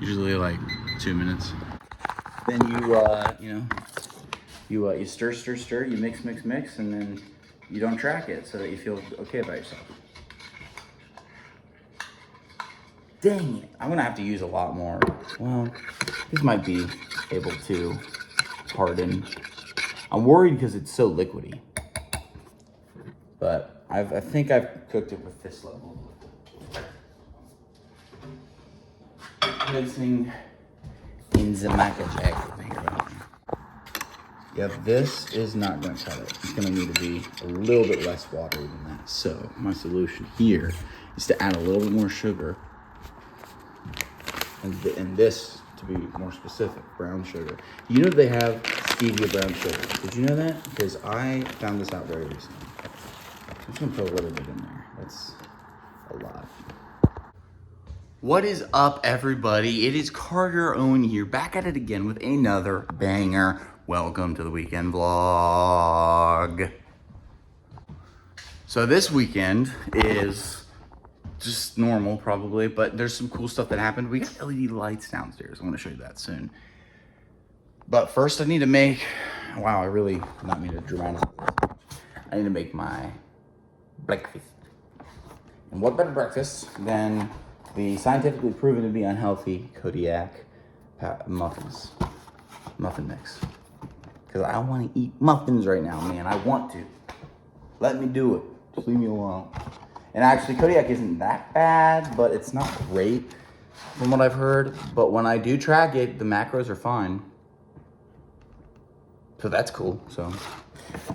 Usually like 2 minutes. Then you stir, you mix, and then you don't track it so that you feel okay about yourself. Dang it, I'm gonna have to use a lot more. Well, this might be able to harden. I'm worried because it's so liquidy. But I think I've cooked it with this level. Mixing in the maca jack. Yeah, this is not going to cut it. It's going to need to be a little bit less watery than that. So my solution here is to add a little bit more sugar, and this, to be more specific, brown sugar. You know they have stevia brown sugar. Did you know that? Because I found this out very recently. I'm just gonna put a little bit in there. That's a lot. What is up, everybody? It is Carter Owen here, back at it again with another banger. Welcome to the weekend vlog. So this weekend is just normal, probably, but there's some cool stuff that happened. We got LED lights downstairs. I want to show you that soon. But first I need to make, wow, I really not mean to dramatize this. I need to make my breakfast. And what better breakfast than the scientifically proven to be unhealthy Kodiak muffin mix. Because I want to eat muffins right now, man. I want to. Let me do it. Just leave me alone. And actually, Kodiak isn't that bad, but it's not great from what I've heard. But when I do track it, the macros are fine. So that's cool. So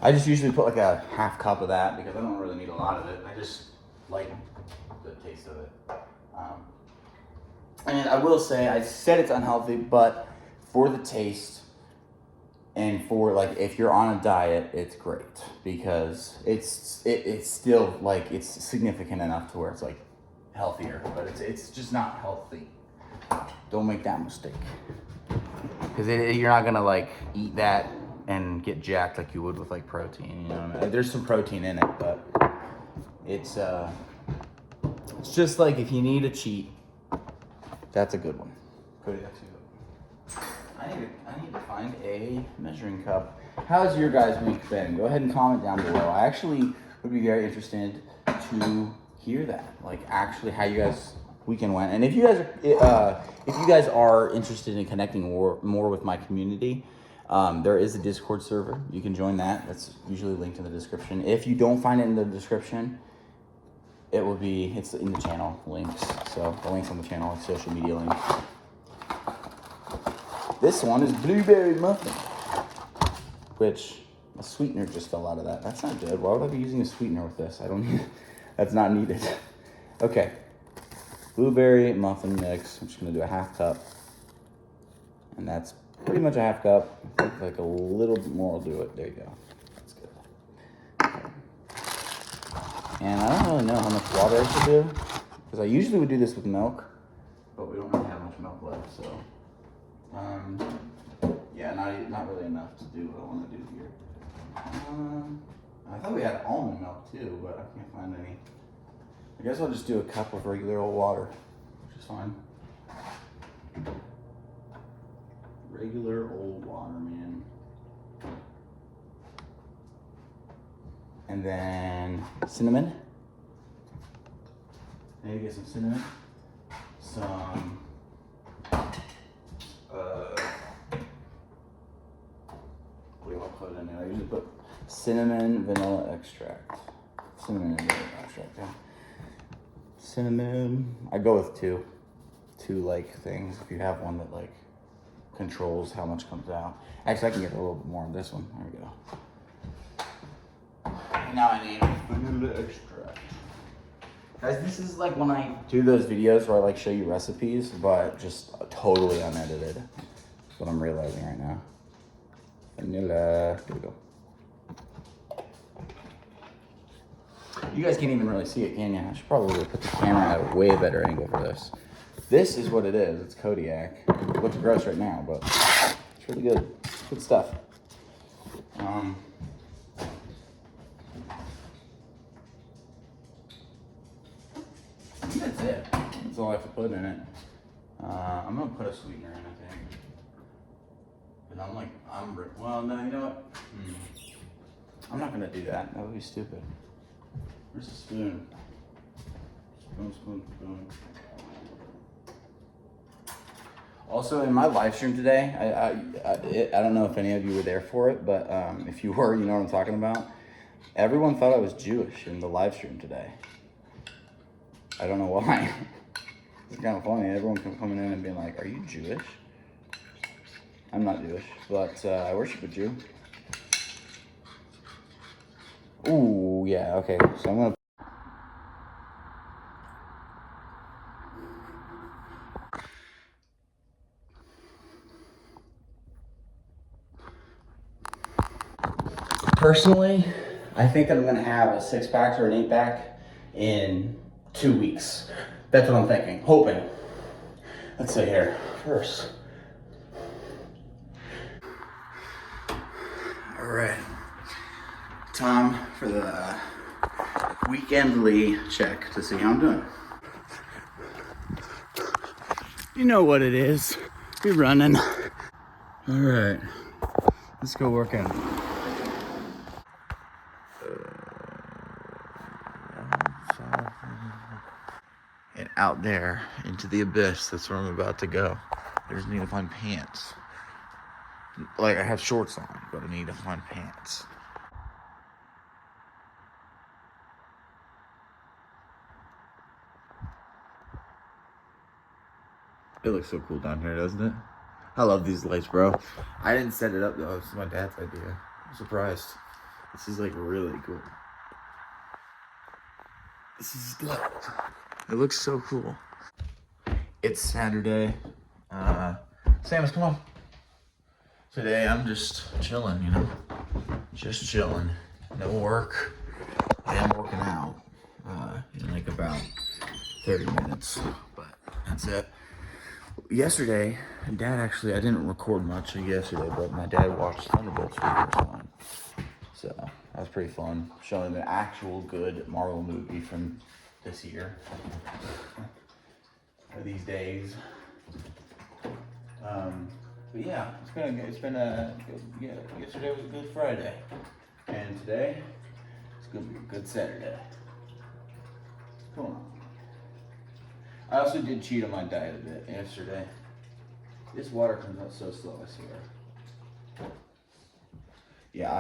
I just usually put like a half cup of that because I don't really need a lot of it. I just like the taste of it. And I will say, I said it's unhealthy, but for the taste and for like if you're on a diet, it's great because it's still like it's significant enough to where it's like healthier, but it's just not healthy. Don't make that mistake because you're not gonna like eat that and get jacked like you would with like protein. You know, there's some protein in it, but it's just like if you need a cheat, that's a good one. Kodiak's a good one. I need to find a measuring cup. How's your guys' week been? Go ahead and comment down below. I actually would be very interested to hear that, like actually how you guys' weekend went. And if you guys are interested in connecting more with my community, there is a Discord server. You can join that. That's usually linked in the description. If you don't find it in the description, it's in the channel links. So the links on the channel, like social media links. This one is blueberry muffin, which a sweetener just fell out of that. That's not good. Why would I be using a sweetener with this? That's not needed. Okay, blueberry muffin mix. I'm just gonna do a half cup, and that's pretty much a half cup. I think like a little bit more will do it. There you go. That's good. Okay. And I don't really know how much water I should do, because I usually would do this with milk, but we don't really have much milk left, so. Yeah, not really enough to do what I want to do here. I thought we had almond milk too, but I can't find any. I guess I'll just do a cup of regular old water, which is fine. Regular old water, man. And then cinnamon. Maybe get some cinnamon. Some what do I put in there? I usually put cinnamon, vanilla extract. Cinnamon and vanilla extract, yeah. Cinnamon, I go with two like things. If you have one that like controls how much comes out. Actually, I can get a little bit more on this one. There we go. Now I need vanilla extract. Guys, this is like when I do those videos where I like show you recipes, but just totally unedited. That's what I'm realizing right now. Vanilla, here we go. You guys can't even really see it, can you? I should probably put the camera at a way better angle for this. This is what it is. It's Kodiak. It looks gross right now, but it's really good. Good stuff. I think that's it. That's all I have to put in it. I'm gonna put a sweetener in, I think. But well, no, you know what? I'm not gonna do that. That would be stupid. Where's the spoon? Spoon. Also, in my live stream today, I don't know if any of you were there for it, but if you were, you know what I'm talking about. Everyone thought I was Jewish in the live stream today. I don't know why. It's kind of funny. Everyone coming in and being like, "Are you Jewish?" I'm not Jewish, but I worship a Jew. Ooh, yeah, okay. So I'm gonna. Personally, I think that I'm gonna have a 6-pack or an 8-pack in 2 weeks. That's what I'm thinking, hoping. Let's see here. First. All right. Time for the weekendly check to see how I'm doing. You know what it is. We're running. All right. Let's go work out. And out there into the abyss, that's where I'm about to go. I just need to find pants. Like, I have shorts on, but I need to find pants. It looks so cool down here, doesn't it? I love these lights, bro. I didn't set it up, though. This is my dad's idea. I'm surprised. This is, like, really cool. This is dope. It looks so cool. It's Saturday. Samus, come on. Today, I'm just chilling, you know? Just chilling. No work. I am working out in, like, about 30 minutes. But that's it. Yesterday, Dad actually, I didn't record much yesterday, but my dad watched Thunderbolts for the first time. So that was pretty fun, showing the actual good Marvel movie from this year, or these days. But yeah, it's been a good, yeah, yesterday was a good Friday, and today it's gonna be a good Saturday. Come on. I also did cheat on my diet a bit yesterday. This water comes out so slow, I swear. Yeah,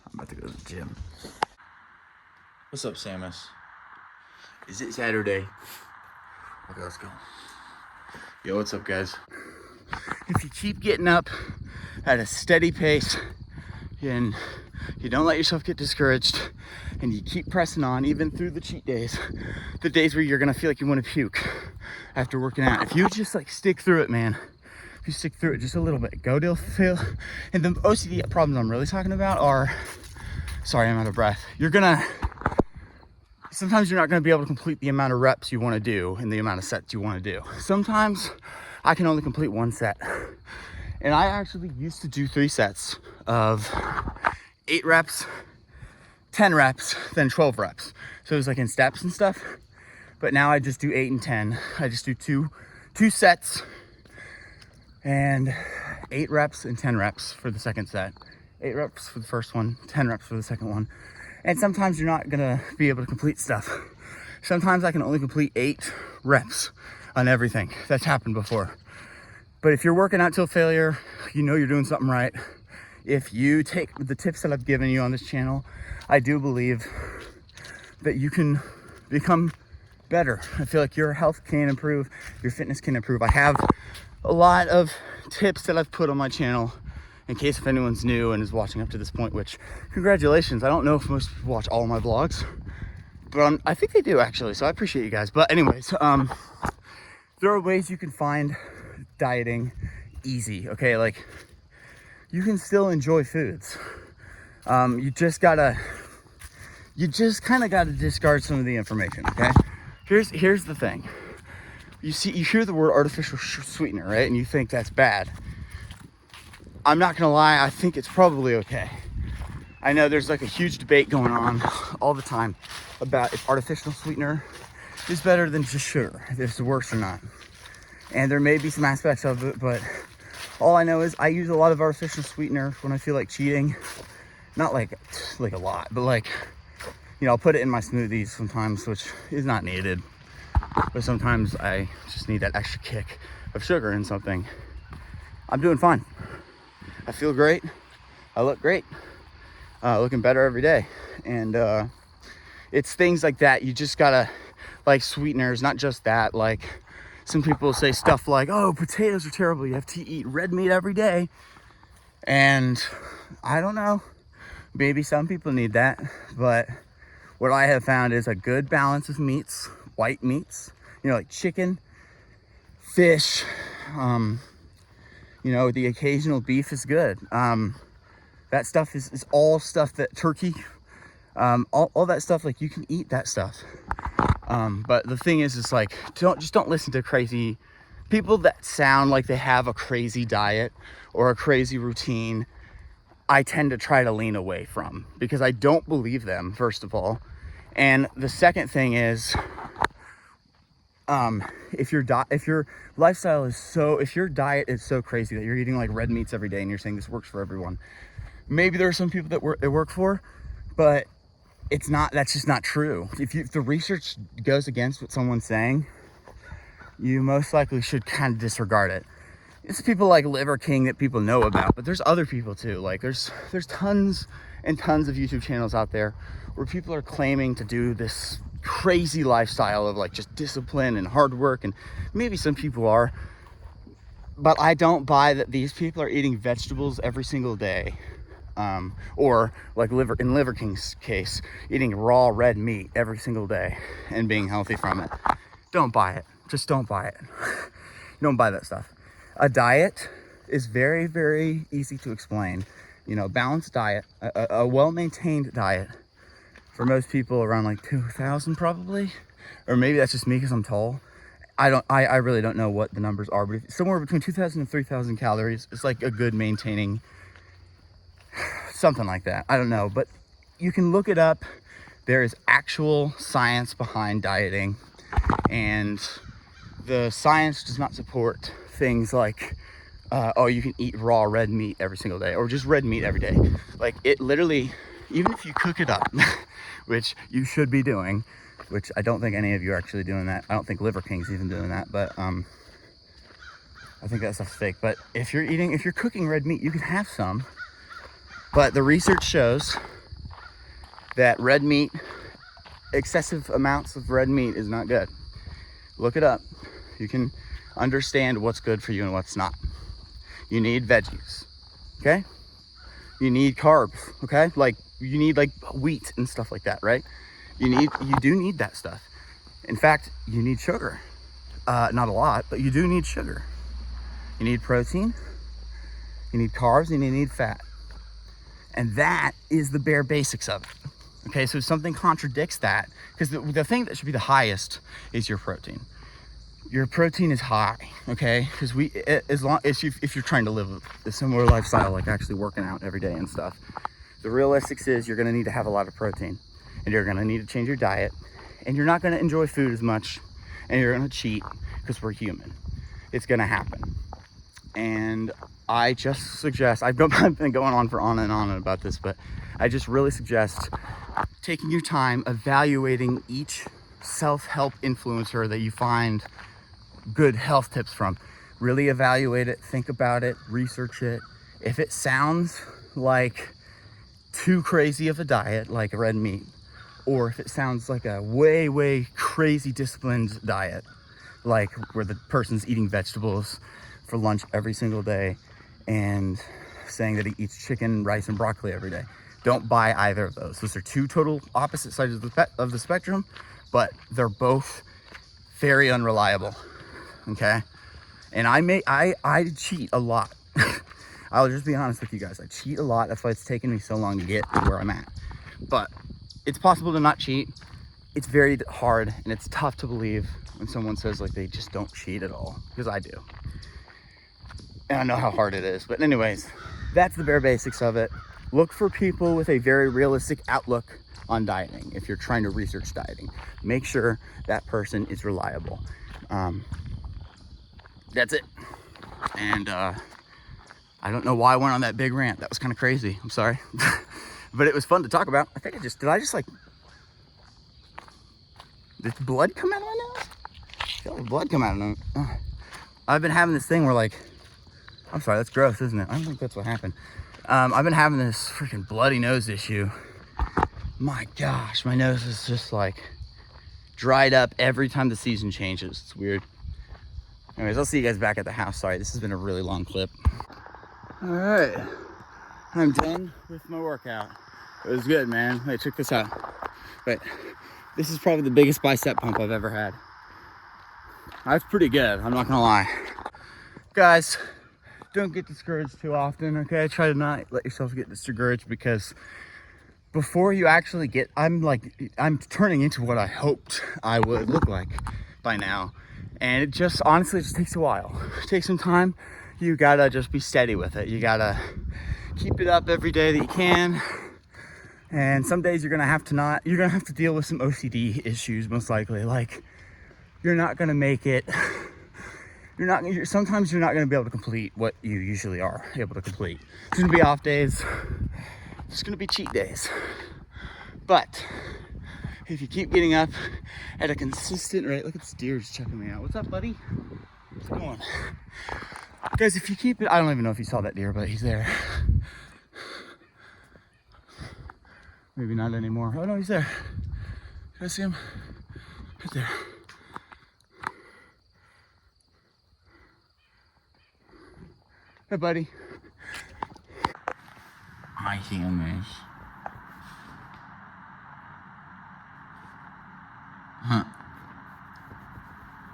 I'm about to go to the gym. What's up, Samus? Is it Saturday? Okay, let's go. Yo, what's up, guys? If you keep getting up at a steady pace and you don't let yourself get discouraged and you keep pressing on even through the cheat days, the days where you're gonna feel like you want to puke after working out, if you just like stick through it, man, if you stick through it just a little bit, go to feel. And the OCD problems I'm really talking about are, sorry, I'm out of breath. Sometimes you're not gonna be able to complete the amount of reps you want to do and the amount of sets you want to do. Sometimes I can only complete 1 set. And I actually used to do 3 sets of 8 reps, 10 reps, then 12 reps. So it was like in steps and stuff. But now I just do 8 and 10. I just do two sets and 8 reps and 10 reps for the second set. 8 reps for the first one, 10 reps for the second one. And sometimes you're not gonna be able to complete stuff. Sometimes I can only complete 8 reps on everything. That's happened before. But if you're working out till failure, you know you're doing something right. If you take the tips that I've given you on this channel, I do believe that you can become better. I feel like your health can improve, your fitness can improve. I have a lot of tips that I've put on my channel in case if anyone's new and is watching up to this point, which congratulations. I don't know if most people watch all of my vlogs, but I think they do actually, so I appreciate you guys. But anyways, there are ways you can find dieting easy, okay? Like, you can still enjoy foods. You just kind of gotta discard some of the information, okay? Here's the thing. You hear the word artificial sweetener, right? And you think that's bad. I'm not gonna lie, I think it's probably okay. I know there's like a huge debate going on all the time about if artificial sweetener is better than just sugar, if it's worse or not. And there may be some aspects of it, but all I know is I use a lot of artificial sweetener when I feel like cheating. Not like a lot, but like, you know, I'll put it in my smoothies sometimes, which is not needed. But sometimes I just need that extra kick of sugar in something. I'm doing fine. I feel great. I look great. Looking better every day. And it's things like that. You just gotta, like sweeteners, not just that. Like some people say stuff like, oh, potatoes are terrible. You have to eat red meat every day. And I don't know. Maybe some people need that. But what I have found is a good balance of meats, white meats, you know, like chicken, fish, you know, the occasional beef is good. That stuff is all stuff that turkey, all that stuff, like you can eat that stuff. But the thing is, it's like, don't listen to crazy people that sound like they have a crazy diet or a crazy routine. I tend to try to lean away from, because I don't believe them, first of all. And the second thing is, if your lifestyle is if your diet is so crazy that you're eating like red meats every day and you're saying this works for everyone, maybe there are some people that it work for, but that's just not true. If the research goes against what someone's saying, you most likely should kind of disregard it. It's people like Liver King that people know about, but there's other people too. Like there's tons and tons of YouTube channels out there where people are claiming to do this crazy lifestyle of like just discipline and hard work, and maybe some people are, but I don't buy that these people are eating vegetables every single day, or like in Liver King's case, eating raw red meat every single day and being healthy from it. Don't buy it. Just don't buy it. Don't buy that stuff. A diet is very, very easy to explain. You know, balanced diet, a well-maintained diet for most people around like 2,000 probably, or maybe that's just me because I'm tall. I really don't know what the numbers are, but somewhere between 2,000 and 3,000 calories is like a good maintaining, something like that. I don't know, but you can look it up. There is actual science behind dieting, and the science does not support things like, oh, you can eat raw red meat every single day, or just red meat every day. Like it literally, even if you cook it up, which you should be doing, which I don't think any of you are actually doing that. I don't think Liver King's even doing that, but I think that stuff's fake. But if you're cooking red meat, you can have some, but the research shows that red meat, excessive amounts of red meat is not good. Look it up. You can understand what's good for you and what's not. You need veggies, okay? You need carbs, okay? Like you need like wheat and stuff like that, right? You do need that stuff. In fact, you need sugar. Not a lot, but you do need sugar. You need protein, you need carbs, and you need fat. And that is the bare basics of it. Okay, so if something contradicts that, because the thing that should be the highest is your protein. Your protein is high, okay? Because if you're trying to live a similar lifestyle, like actually working out every day and stuff, the realistics is you're gonna need to have a lot of protein, and you're gonna need to change your diet, and you're not gonna enjoy food as much, and you're gonna cheat, because we're human. It's gonna happen. And I just suggest, I've been going on and on about this, but I just really suggest taking your time evaluating each self-help influencer that you find good health tips from. Really evaluate it, think about it, research it. If it sounds like too crazy of a diet, like red meat, or if it sounds like a way crazy disciplined diet, like where the person's eating vegetables for lunch every single day and saying that he eats chicken, rice, and broccoli every day, don't buy either of those. Those are two total opposite sides of the spectrum, but they're both very unreliable. Okay, and I cheat a lot. I'll just be honest with you guys. I cheat a lot. That's why it's taken me so long to get to where I'm at. But it's possible to not cheat. It's very hard, and it's tough to believe when someone says like they just don't cheat at all, because I do. And I know how hard it is. But anyways, that's the bare basics of it. Look for people with a very realistic outlook on dieting. If you're trying to research dieting, make sure that person is reliable. That's it. And I don't know why I went on that big rant. That was kind of crazy. I'm sorry. But it was fun to talk about. I think did I just like, did blood come out of my nose? I feel like blood come out of my nose. I've been having this thing where like, I'm sorry, that's gross, isn't it? I don't think that's what happened. I've been having this freaking bloody nose issue. My gosh, my nose is just like dried up every time the season changes. It's weird. Anyways, I'll see you guys back at the house. Sorry, this has been a really long clip. All right, I'm done with my workout. It was good, man. Hey, check this out. But this is probably the biggest bicep pump I've ever had. That's pretty good, I'm not gonna lie. Guys, don't get discouraged too often, okay? Try to not let yourself get discouraged, because before you actually get, I'm turning into what I hoped I would look like by now. And it just, honestly, it just takes a while. It takes some time. You gotta just be steady with it. You gotta keep it up every day that you can. And some days you're gonna have to deal with some OCD issues, most likely. Like, you're not gonna make it. Sometimes you're not gonna be able to complete what you usually are able to complete. There's gonna be off days. There's gonna be cheat days. But if you keep getting up at a consistent rate, look at this deer just checking me out. What's up, buddy? What's going on? Guys, if you keep it, I don't even know if you saw that deer, but he's there. Maybe not anymore. Oh no, he's there. Can I see him? Right there. Hey, buddy. I see him, man. Huh.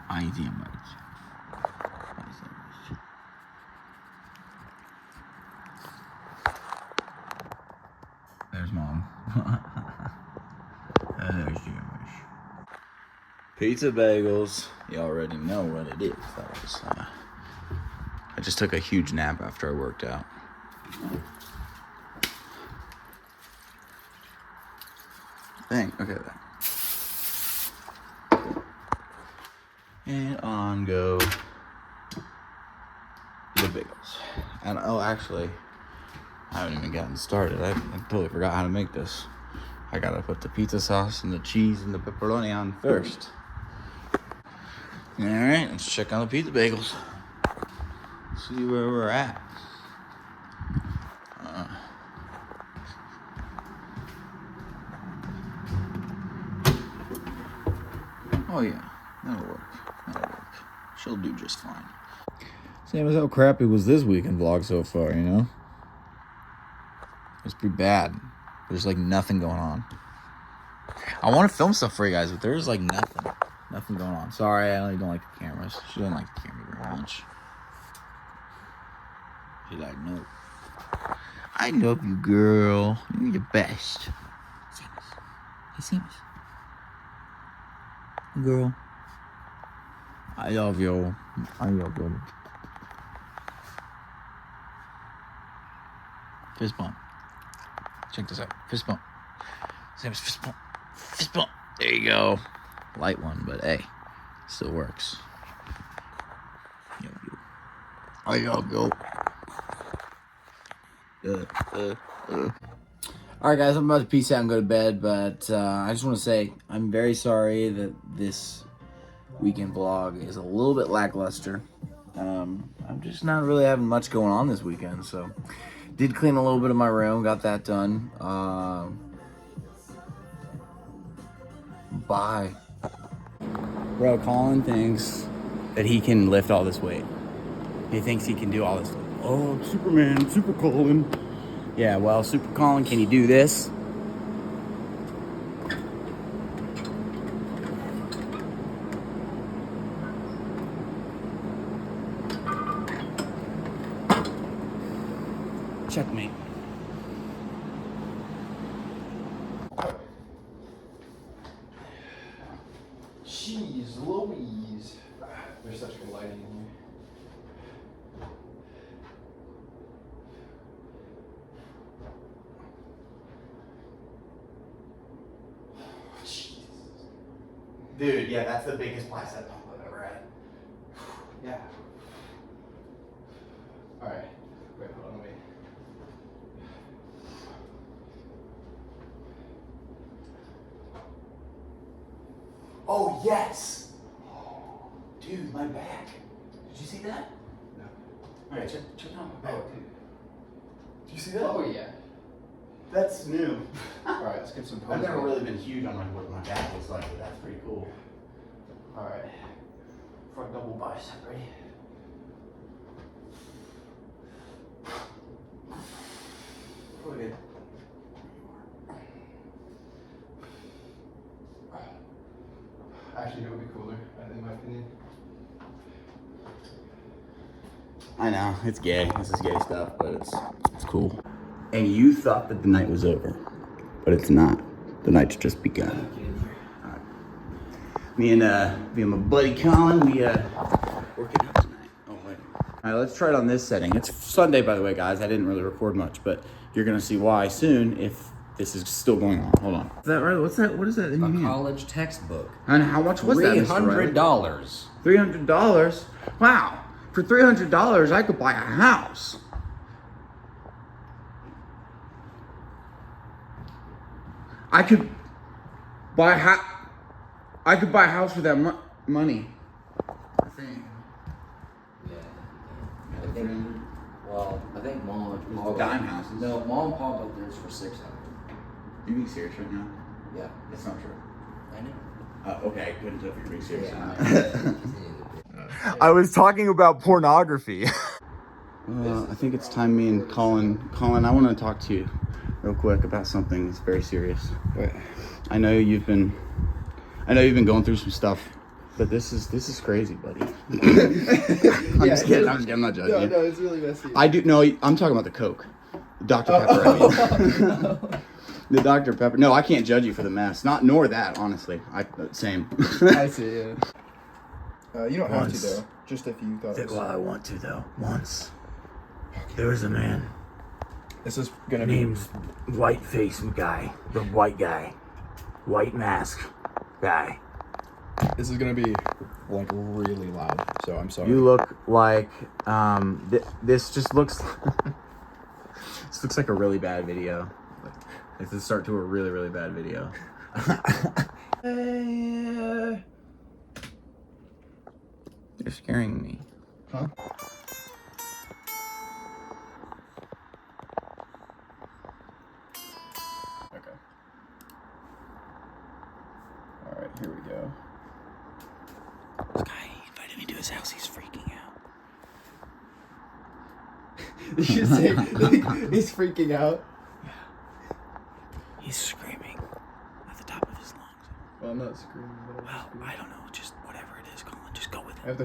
I see him, man. There's mom. There's Jimmy. Pizza bagels. You already know what it is. That was, I just took a huge nap after I worked out. Dang, okay then. And on go the bagels. And oh, actually, I haven't even gotten started. I totally forgot how to make this. I gotta put the pizza sauce and the cheese and the pepperoni on first. All right, let's check on the pizza bagels. See where we're at. Oh yeah, that'll work. She'll do just fine. Same as how crappy was this weekend vlog so far, you know? It's pretty bad. There's like nothing going on. I want to film stuff for you guys, but there's like nothing going on. Sorry, I don't like the cameras. She doesn't like the camera very much. She's like, no. I love you, girl. You're the best. Seamus. Hey, Seamus. Girl. I love you. I love you. Fist bump. Check this out. Fist bump. Seamus, fist bump. Fist bump. There you go. Light one, but hey, still works. I love you. Alright guys, I'm about to peace out and go to bed, but I just want to say I'm very sorry that this weekend vlog is a little bit lackluster. I'm just not really having much going on this weekend, so did clean a little bit of my room, got that done. Bye. Bro, Colin thinks that he can lift all this weight. He thinks he can do all this. Oh, Superman, Super Colin. Yeah, well, Super Colin, can you do this? Checkmate. Jeez Louise. There's such good lighting in here. Dude, yeah, that's the biggest bicep pump I've ever had. Yeah. All right. Wait, hold on, wait. Oh, yes! Dude, my back. Did you see that? No. All right, check out my back. Oh, dude. Did you see that? Oh, yeah. That's new. All right, let's get some I've poses. never really been huge on what my back looks like, but that's pretty cool. All right. Front double bicep, ready? Really good. Actually, it would be cooler, in my opinion. I know, it's gay. This is gay stuff, but it's cool. And you thought that the night was over, but it's not. The night's just begun. All right. Me and my buddy Colin, we working out tonight. Oh wait. All right, let's try it on this setting. It's Sunday, by the way, guys. I didn't really record much, but you're gonna see why soon if this is still going on. Hold on. Is that right? What's that? What is that in your A hand? college textbook. And how much was that, Mr. Riley? $300. $300? Wow. For $300, I could buy a house. I could buy a house with that money. I think. Yeah. I think, well, I think mom. Dime houses. No, mom and pop up theirs for $600. You being serious right now? Yeah. That's not true. I know. Okay, I couldn't tell if you're being serious or not. Yeah. I was talking about pornography. I think it's time me and Colin, I want to talk to you real quick about something that's very serious. Wait. I know you've been going through some stuff, but this is crazy, buddy. I'm just kidding. I'm not judging you. No, it's really messy. I do no. I'm talking about the Coke, Dr. Pepper. I mean. The Dr. Pepper. No, I can't judge you for the mess. Nor that, honestly. Same. I see, yeah. You don't have to, Once. though. Just if you thought it was... Well, I want to though. Once there was a man This is gonna be... named White Face guy, the white guy, white mask guy. This is gonna be, like, really loud, so I'm sorry. You look like this just looks. This looks like a really bad video. It's the start to a really, really bad video. You're scaring me. Huh? Okay. Alright, here we go. This guy invited me to his house. He's freaking out. You should say, like, he's freaking out. He's screaming at the top of his lungs. Well, I'm not screaming, but I'm Well, screaming. I don't know. Just whatever it is, Colin. Just go with I it. have to